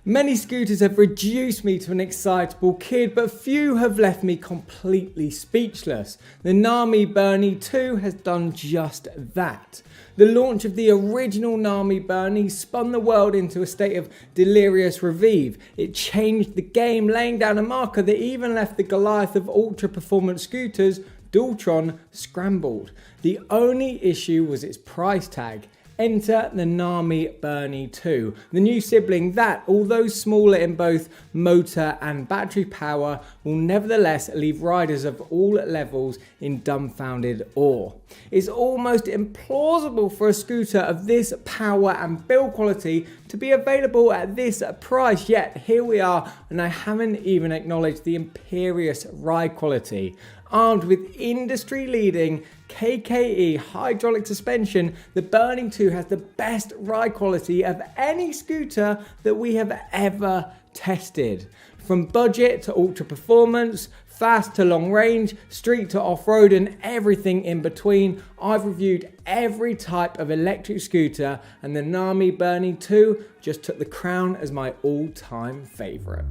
Many scooters have reduced me to an excitable kid, but few have left me completely speechless. The Nami Burn E 2 has done just that. The launch of the original Nami Burn E spun the world into a state of delirious revive. It changed the game, laying down a marker that even left the Goliath of ultra-performance scooters, X-Tron, scrambled. The only issue was its price tag. Enter the Nami Burn E 2, the new sibling that, although smaller in both motor and battery power, will nevertheless leave riders of all levels in dumbfounded awe. It's almost implausible for a scooter of this power and build quality to be available at this price, yet here we are, and I haven't even acknowledged the imperious ride quality. Armed with industry-leading KKE hydraulic suspension, the Burn E 2 has the best ride quality of any scooter that we have ever tested. From budget to ultra performance, fast to long range, street to off-road, and everything in between, I've reviewed every type of electric scooter, and the Nami Burn E 2 just took the crown as my all-time favorite.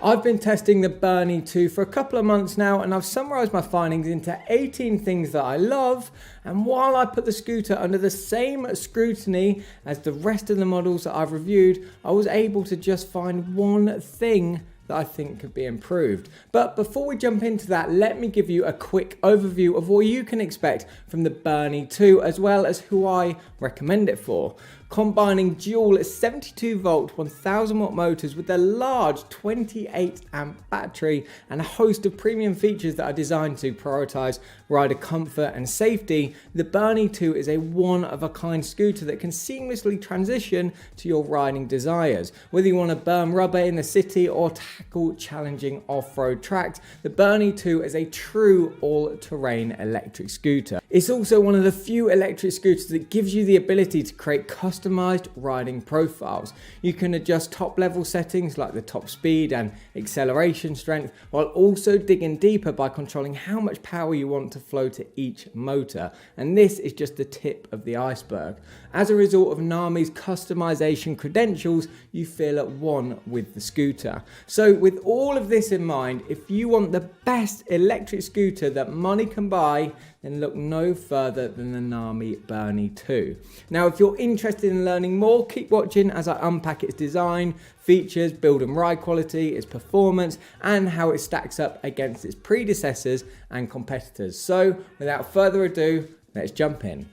I've been testing the Burn E 2 for a couple of months now, and I've summarised my findings into 18 things that I love. And while I put the scooter under the same scrutiny as the rest of the models that I've reviewed, I was able to just find one thing that I think could be improved. But before we jump into that, let me give you a quick overview of what you can expect from the Burn E 2, as well as who I recommend it for. Combining dual 72 volt 1000 watt motors with a large 28 amp battery and a host of premium features that are designed to prioritize rider comfort and safety, the Burn E 2 is a one-of-a-kind scooter that can seamlessly transition to your riding desires. Whether you want to burn rubber in the city or tackle challenging off-road tracks, the Burn E 2 is a true all-terrain electric scooter. It's also one of the few electric scooters that gives you the ability to create customized riding profiles. You can adjust top-level settings like the top speed and acceleration strength, while also digging deeper by controlling how much power you want to flow to each motor. And this is just the tip of the iceberg. As a result of Nami's customization credentials, you feel at one with the scooter. So with all of this in mind, if you want the best electric scooter that money can buy, then look no further than the Nami Burn E 2. Now, if you're interested in learning more, keep watching as I unpack its design, features, build and ride quality, its performance, and how it stacks up against its predecessors and competitors. So, without further ado, let's jump in.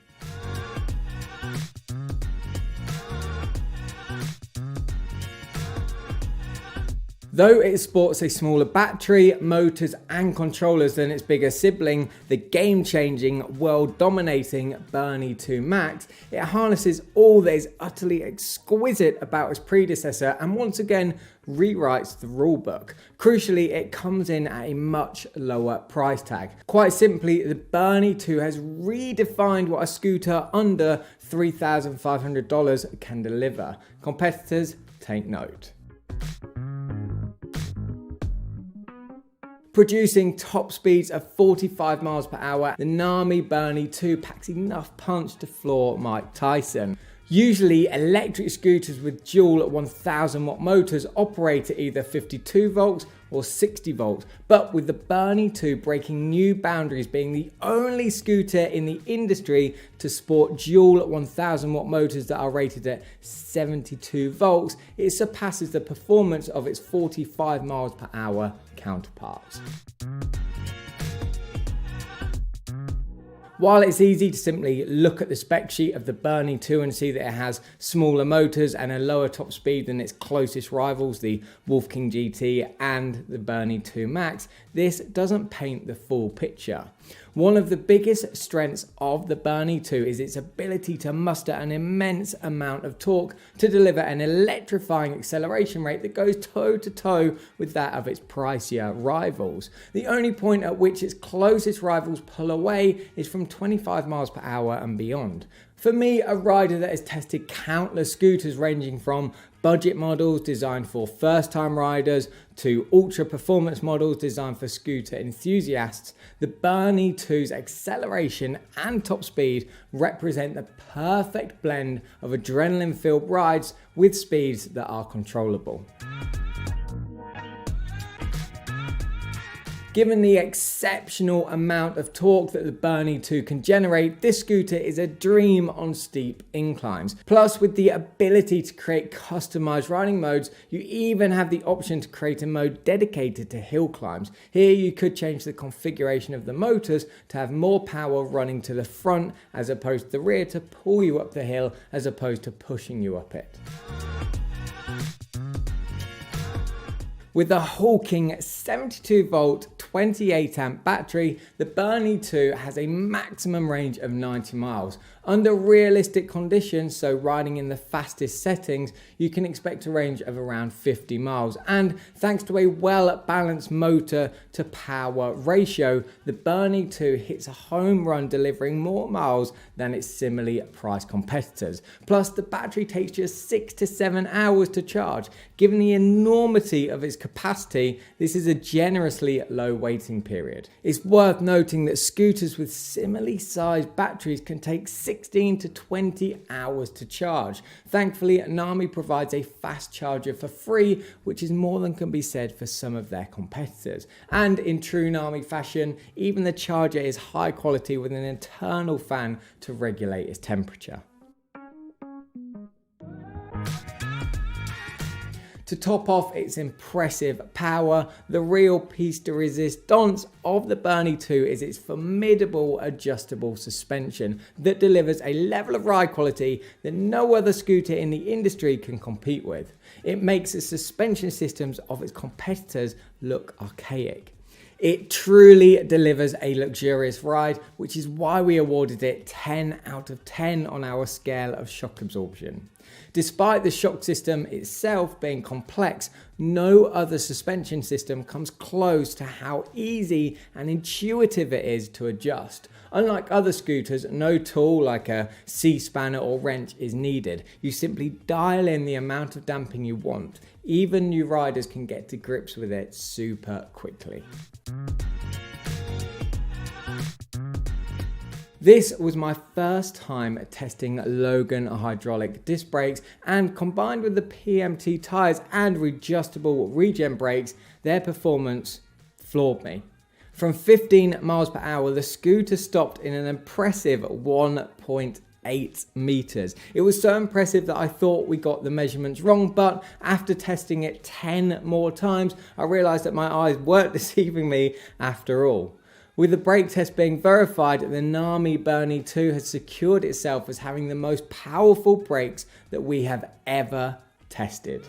Though it sports a smaller battery, motors and controllers than its bigger sibling, the game-changing, world-dominating Burn E 2 Max, it harnesses all that is utterly exquisite about its predecessor and once again rewrites the rulebook. Crucially, it comes in at a much lower price tag. Quite simply, the Burn E 2 has redefined what a scooter under $3,500 can deliver. Competitors, take note. Producing top speeds of 45 miles per hour, the Nami Burn E 2 packs enough punch to floor Mike Tyson. Usually, electric scooters with dual 1000 watt motors operate at either 52 volts or 60 volts, but with the Burn E 2 breaking new boundaries, being the only scooter in the industry to sport dual 1000 watt motors that are rated at 72 volts, it surpasses the performance of its 45 miles per hour counterparts. While it's easy to simply look at the spec sheet of the Burn E 2 and see that it has smaller motors and a lower top speed than its closest rivals, the Wolf King GT and the Burn E 2 Max, this doesn't paint the full picture. One of the biggest strengths of the Burn E 2 is its ability to muster an immense amount of torque to deliver an electrifying acceleration rate that goes toe to toe with that of its pricier rivals. The only point at which its closest rivals pull away is from 25 miles per hour and beyond. For me, a rider that has tested countless scooters ranging from budget models designed for first-time riders to ultra-performance models designed for scooter enthusiasts, the Burn E 2's acceleration and top speed represent the perfect blend of adrenaline-filled rides with speeds that are controllable. Given the exceptional amount of torque that the Burn E 2 can generate, this scooter is a dream on steep inclines. Plus, with the ability to create customized riding modes, you even have the option to create a mode dedicated to hill climbs. Here you could change the configuration of the motors to have more power running to the front as opposed to the rear to pull you up the hill as opposed to pushing you up it. With a hulking 72 volt 28 amp battery, the Burn E 2 has a maximum range of 90 miles. Under realistic conditions, so riding in the fastest settings, you can expect a range of around 50 miles. And thanks to a well-balanced motor to power ratio, the Burn E 2 hits a home run delivering more miles than its similarly priced competitors. Plus, the battery takes just 6 to 7 hours to charge. Given the enormity of its capacity, this is a generously low waiting period. It's worth noting that scooters with similarly sized batteries can take 16 to 20 hours to charge. Thankfully, Nami provides a fast charger for free, which is more than can be said for some of their competitors. And in true Nami fashion, even the charger is high quality with an internal fan to regulate its temperature. To top off its impressive power, the real piece de resistance of the Burn E 2 is its formidable adjustable suspension that delivers a level of ride quality that no other scooter in the industry can compete with. It makes the suspension systems of its competitors look archaic. It truly delivers a luxurious ride, which is why we awarded it 10 out of 10 on our scale of shock absorption. Despite the shock system itself being complex, no other suspension system comes close to how easy and intuitive it is to adjust. Unlike other scooters, no tool like a C-spanner or wrench is needed. You simply dial in the amount of damping you want. Even new riders can get to grips with it super quickly. This was my first time testing Logan hydraulic disc brakes, and combined with the PMT tyres and readjustable regen brakes, their performance floored me. From 15 miles per hour, the scooter stopped in an impressive 1.8 meters. It was so impressive that I thought we got the measurements wrong, but after testing it 10 more times, I realized that my eyes weren't deceiving me after all. With the brake test being verified, the Nami Burn E 2 has secured itself as having the most powerful brakes that we have ever tested.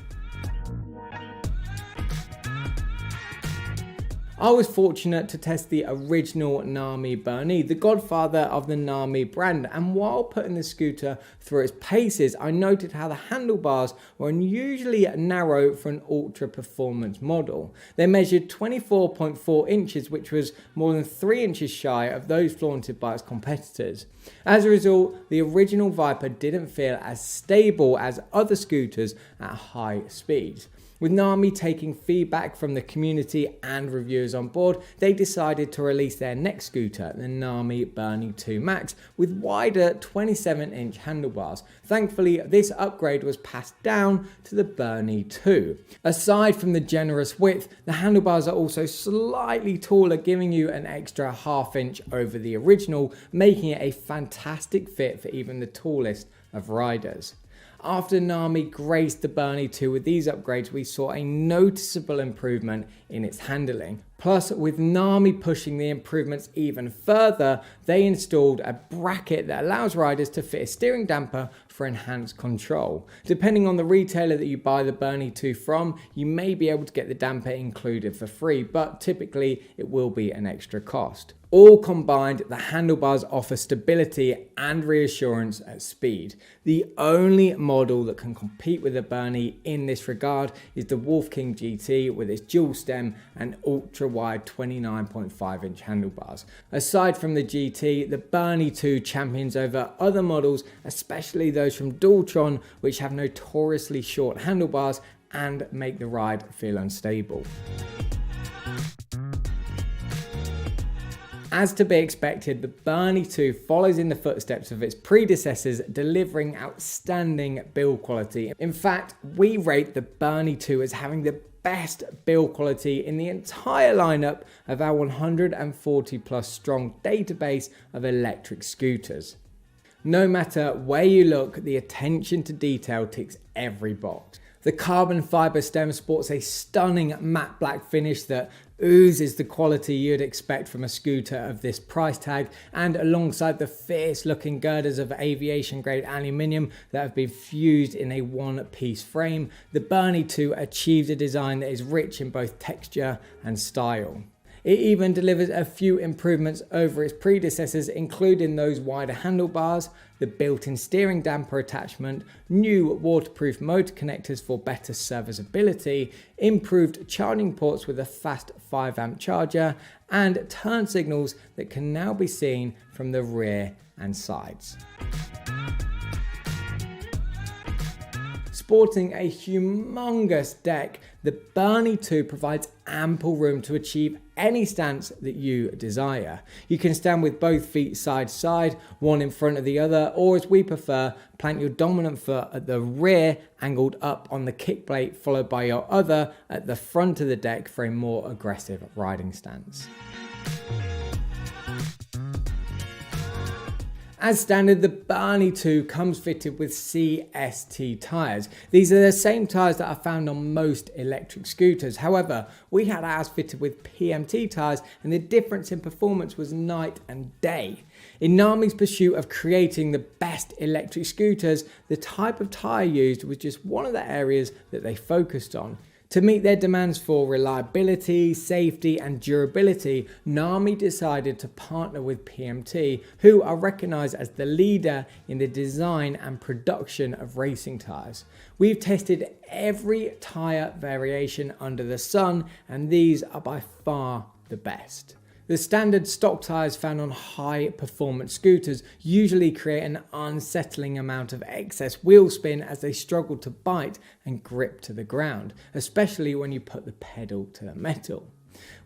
I was fortunate to test the original Nami Burn E, the godfather of the Nami brand, and while putting the scooter through its paces, I noted how the handlebars were unusually narrow for an ultra performance model. They measured 24.4 inches, which was more than 3 inches shy of those flaunted by its competitors. As a result, the original Viper didn't feel as stable as other scooters at high speeds. With Nami taking feedback from the community and reviewers on board, they decided to release their next scooter, the Nami Burn E 2 Max, with wider 27-inch handlebars. Thankfully, this upgrade was passed down to the Burn E 2. Aside from the generous width, the handlebars are also slightly taller, giving you an extra half-inch over the original, making it a fantastic fit for even the tallest of riders. After Nami graced the Burn E 2 with these upgrades, we saw a noticeable improvement in its handling. Plus, with Nami pushing the improvements even further, they installed a bracket that allows riders to fit a steering damper for enhanced control. Depending on the retailer that you buy the Burn E from, you may be able to get the damper included for free, but typically it will be an extra cost. All combined, the handlebars offer stability and reassurance at speed. The only model that can compete with the Burn E in this regard is the Wolf King GT with its dual stem and ultra-wide 29.5-inch handlebars. Aside from the GT, the Burn E champions over other models, especially those from Dualtron, which have notoriously short handlebars and make the ride feel unstable. As to be expected, the Burn E follows in the footsteps of its predecessors, delivering outstanding build quality. In fact, we rate the Burn E as having the best build quality in the entire lineup of our 140 plus strong database of electric scooters. No matter where you look, the attention to detail ticks every box. The carbon fiber stem sports a stunning matte black finish that oozes the quality you'd expect from a scooter of this price tag, and alongside the fierce looking girders of aviation grade aluminium that have been fused in a one-piece frame, the Burn E achieves a design that is rich in both texture and style. It even delivers a few improvements over its predecessors, including those wider handlebars, the built-in steering damper attachment, new waterproof motor connectors for better serviceability, improved charging ports with a fast 5-amp charger, and turn signals that can now be seen from the rear and sides. Sporting a humongous deck, the Burn E provides ample room to achieve any stance that you desire. You can stand with both feet side to side, one in front of the other, or as we prefer, plant your dominant foot at the rear, angled up on the kick plate, followed by your other at the front of the deck for a more aggressive riding stance. As standard, the Burn E comes fitted with CST tyres. These are the same tyres that are found on most electric scooters. However, we had ours fitted with PMT tyres, and the difference in performance was night and day. In Nami's pursuit of creating the best electric scooters, the type of tyre used was just one of the areas that they focused on. To meet their demands for reliability, safety, and durability, Nami decided to partner with PMT, who are recognized as the leader in the design and production of racing tires. We've tested every tire variation under the sun, and these are by far the best. The standard stock tyres found on high performance scooters usually create an unsettling amount of excess wheel spin as they struggle to bite and grip to the ground, especially when you put the pedal to the metal.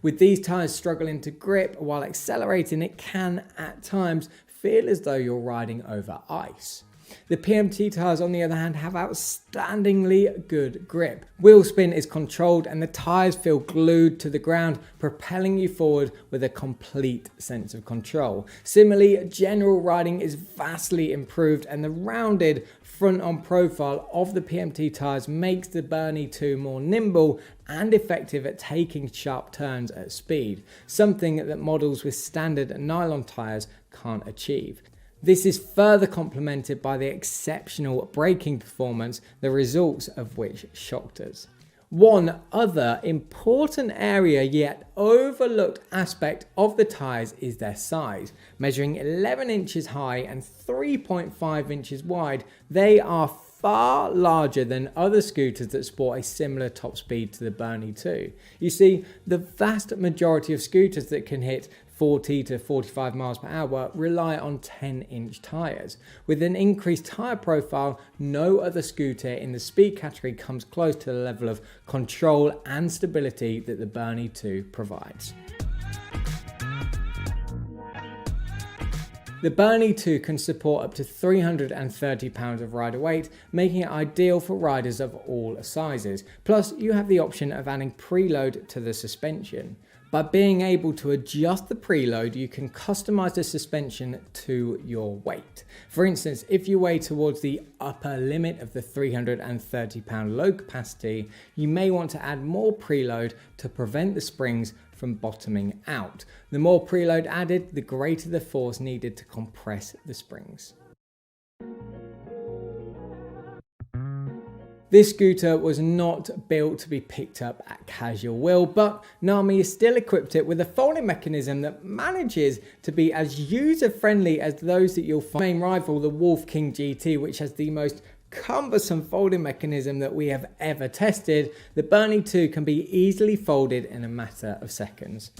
With these tyres struggling to grip while accelerating, it can at times feel as though you're riding over ice. The PMT tyres, on the other hand, have outstandingly good grip. Wheel spin is controlled and the tyres feel glued to the ground, propelling you forward with a complete sense of control. Similarly, general riding is vastly improved, and the rounded front-on profile of the PMT tyres makes the Burn E more nimble and effective at taking sharp turns at speed, something that models with standard nylon tyres can't achieve. This is further complemented by the exceptional braking performance, the results of which shocked us. One other important area yet overlooked aspect of the tyres is their size. Measuring 11 inches high and 3.5 inches wide, they are far larger than other scooters that sport a similar top speed to the Burn E. You see, the vast majority of scooters that can hit 40 to 45 miles per hour rely on 10-inch tyres. With an increased tyre profile, no other scooter in the speed category comes close to the level of control and stability that the Burn E provides. The Burn E can support up to 330 pounds of rider weight, making it ideal for riders of all sizes. Plus, you have the option of adding preload to the suspension. By being able to adjust the preload, you can customize the suspension to your weight. For instance, if you weigh towards the upper limit of the 330 pound load capacity, you may want to add more preload to prevent the springs from bottoming out. The more preload added, the greater the force needed to compress the springs. This scooter was not built to be picked up at casual will, but Nami has still equipped it with a folding mechanism that manages to be as user-friendly as those that you'll find. Main rival, the Wolf King GT, which has the most cumbersome folding mechanism that we have ever tested, the Burn E 2 can be easily folded in a matter of seconds.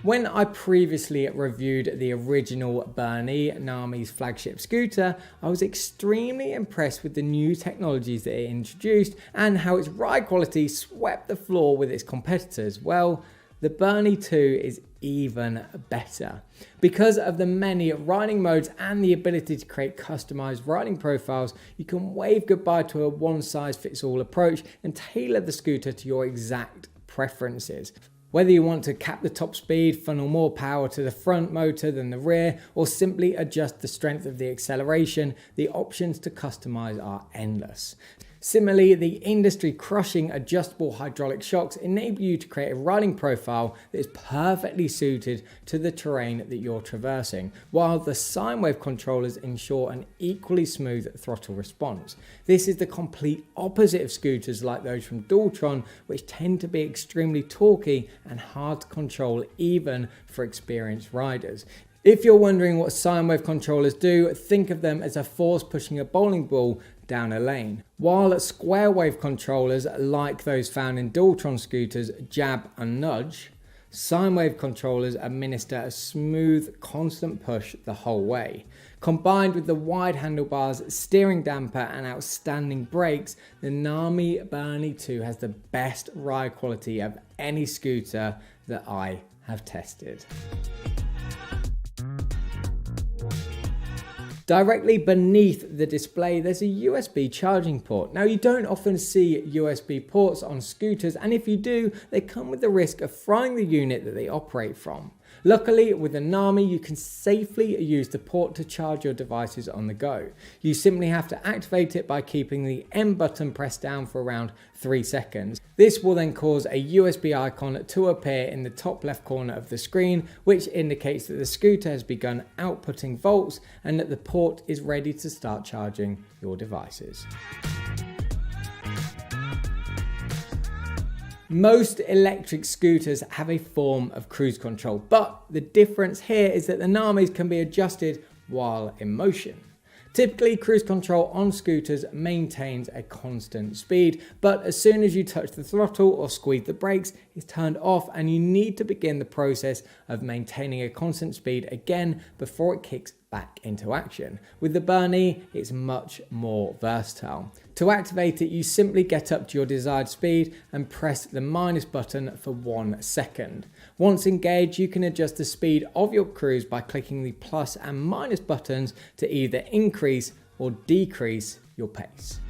When I previously reviewed the original Burn E, Nami's flagship scooter, I was extremely impressed with the new technologies that it introduced and how its ride quality swept the floor with its competitors. Well, the Burn E 2 is even better. Because of the many riding modes and the ability to create customized riding profiles, you can wave goodbye to a one-size-fits-all approach and tailor the scooter to your exact preferences. Whether you want to cap the top speed, funnel more power to the front motor than the rear, or simply adjust the strength of the acceleration, the options to customize are endless. Similarly, the industry-crushing adjustable hydraulic shocks enable you to create a riding profile that is perfectly suited to the terrain that you're traversing, while the sine wave controllers ensure an equally smooth throttle response. This is the complete opposite of scooters like those from Dualtron, which tend to be extremely torquey and hard to control even for experienced riders. If you're wondering what sine wave controllers do, think of them as a force pushing a bowling ball down a lane. While square wave controllers, like those found in Dualtron scooters, jab and nudge, sine wave controllers administer a smooth, constant push the whole way. Combined with the wide handlebars, steering damper and outstanding brakes, the Nami Burn E 2 has the best ride quality of any scooter that I have tested. Directly beneath the display, there's a USB charging port. Now, you don't often see USB ports on scooters, and if you do, they come with the risk of frying the unit that they operate from. Luckily, with the Nami, you can safely use the port to charge your devices on the go. You simply have to activate it by keeping the M button pressed down for around 3 seconds. This will then cause a USB icon to appear in the top left corner of the screen, which indicates that the scooter has begun outputting volts and that the port is ready to start charging your devices. Most electric scooters have a form of cruise control, but the difference here is that the Namis can be adjusted while in motion. Typically, cruise control on scooters maintains a constant speed, but as soon as you touch the throttle or squeeze the brakes, it's turned off and you need to begin the process of maintaining a constant speed again before it kicks back into action. With the Burn E, it's much more versatile. To activate it, you simply get up to your desired speed and press the minus button for 1 second. Once engaged, you can adjust the speed of your cruise by clicking the plus and minus buttons to either increase or decrease your pace.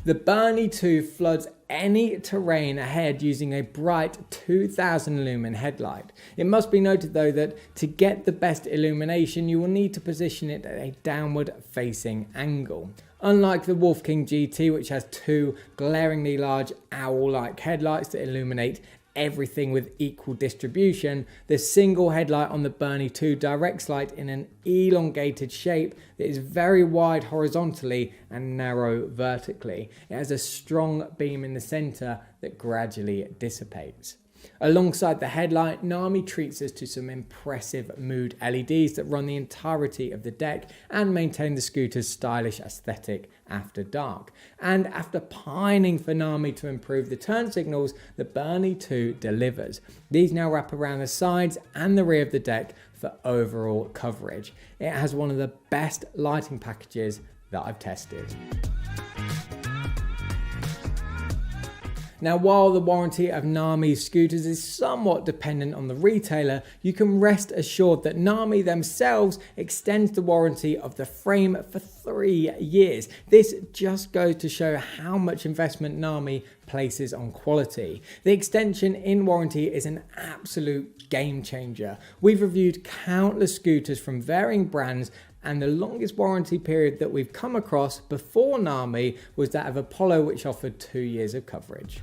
The Burn E 2 floods any terrain ahead using a bright 2000 lumen headlight. It must be noted though that to get the best illumination, you will need to position it at a downward facing angle. Unlike the Wolf King GT, which has 2 glaringly large owl-like headlights that illuminate everything with equal distribution, the single headlight on the Burn E 2 directs light in an elongated shape that is very wide horizontally and narrow vertically. It has a strong beam in the center that gradually dissipates. Alongside the headlight, Nami treats us to some impressive mood LEDs that run the entirety of the deck and maintain the scooter's stylish aesthetic after dark. And after pining for Nami to improve the turn signals, the Burn E 2 delivers. These now wrap around the sides and the rear of the deck for overall coverage. It has one of the best lighting packages that I've tested. Now, while the warranty of Nami's scooters is somewhat dependent on the retailer, you can rest assured that Nami themselves extends the warranty of the frame for 3 years. This just goes to show how much investment Nami places on quality. The extension in warranty is an absolute game changer. We've reviewed countless scooters from varying brands and the longest warranty period that we've come across before Nami was that of Apollo, which offered 2 years of coverage.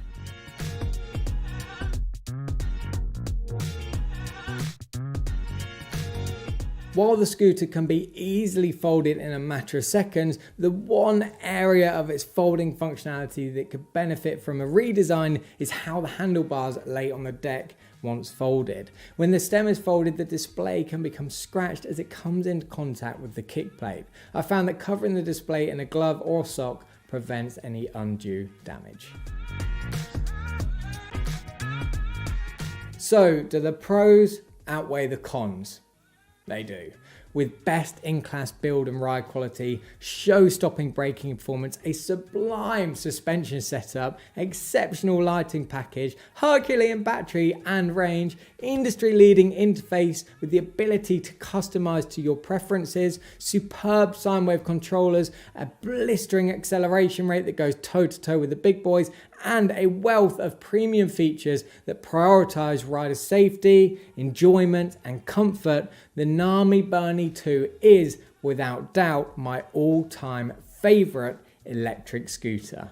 While the scooter can be easily folded in a matter of seconds, the one area of its folding functionality that could benefit from a redesign is how the handlebars lay on the deck once folded. When the stem is folded, the display can become scratched as it comes into contact with the kick plate. I found that covering the display in a glove or sock prevents any undue damage. So, do the pros outweigh the cons? They do. With best-in-class build and ride quality, show-stopping braking performance, a sublime suspension setup, exceptional lighting package, Herculean battery and range, industry-leading interface with the ability to customize to your preferences, superb sine wave controllers, a blistering acceleration rate that goes toe-to-toe with the big boys, and a wealth of premium features that prioritize rider safety, enjoyment, and comfort, the Nami Burn E is without doubt my all-time favorite electric scooter.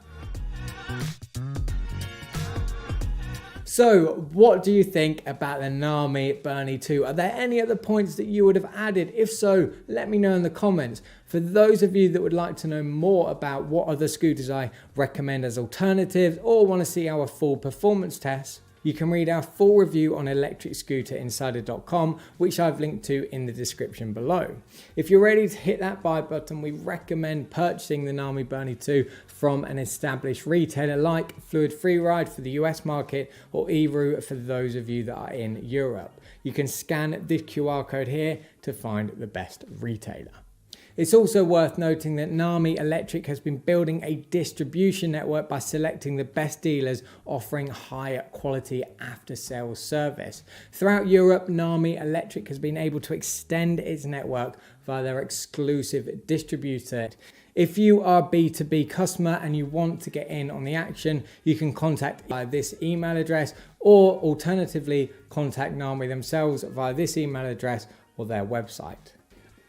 So, what do you think about the Nami Burn E? Are there any other points that you would have added? If so, let me know in the comments. For those of you that would like to know more about what other scooters I recommend as alternatives or want to see our full performance tests, you can read our full review on electricscooterinsider.com, which I've linked to in the description below. If you're ready to hit that buy button, we recommend purchasing the Nami Burn E from an established retailer like Fluid Freeride for the US market or eRoute for those of you that are in Europe. You can scan this QR code here to find the best retailer. It's also worth noting that Nami Electric has been building a distribution network by selecting the best dealers offering higher quality after-sales service. Throughout Europe, Nami Electric has been able to extend its network via their exclusive distributor. If you are a B2B customer and you want to get in on the action, you can contact via this email address or alternatively contact Nami themselves via this email address or their website.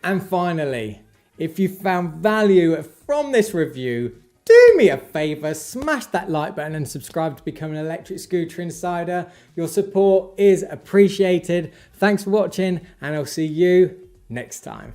And finally, if you found value from this review, do me a favor, smash that like button and subscribe to become an electric scooter insider. Your support is appreciated. Thanks for watching and I'll see you next time.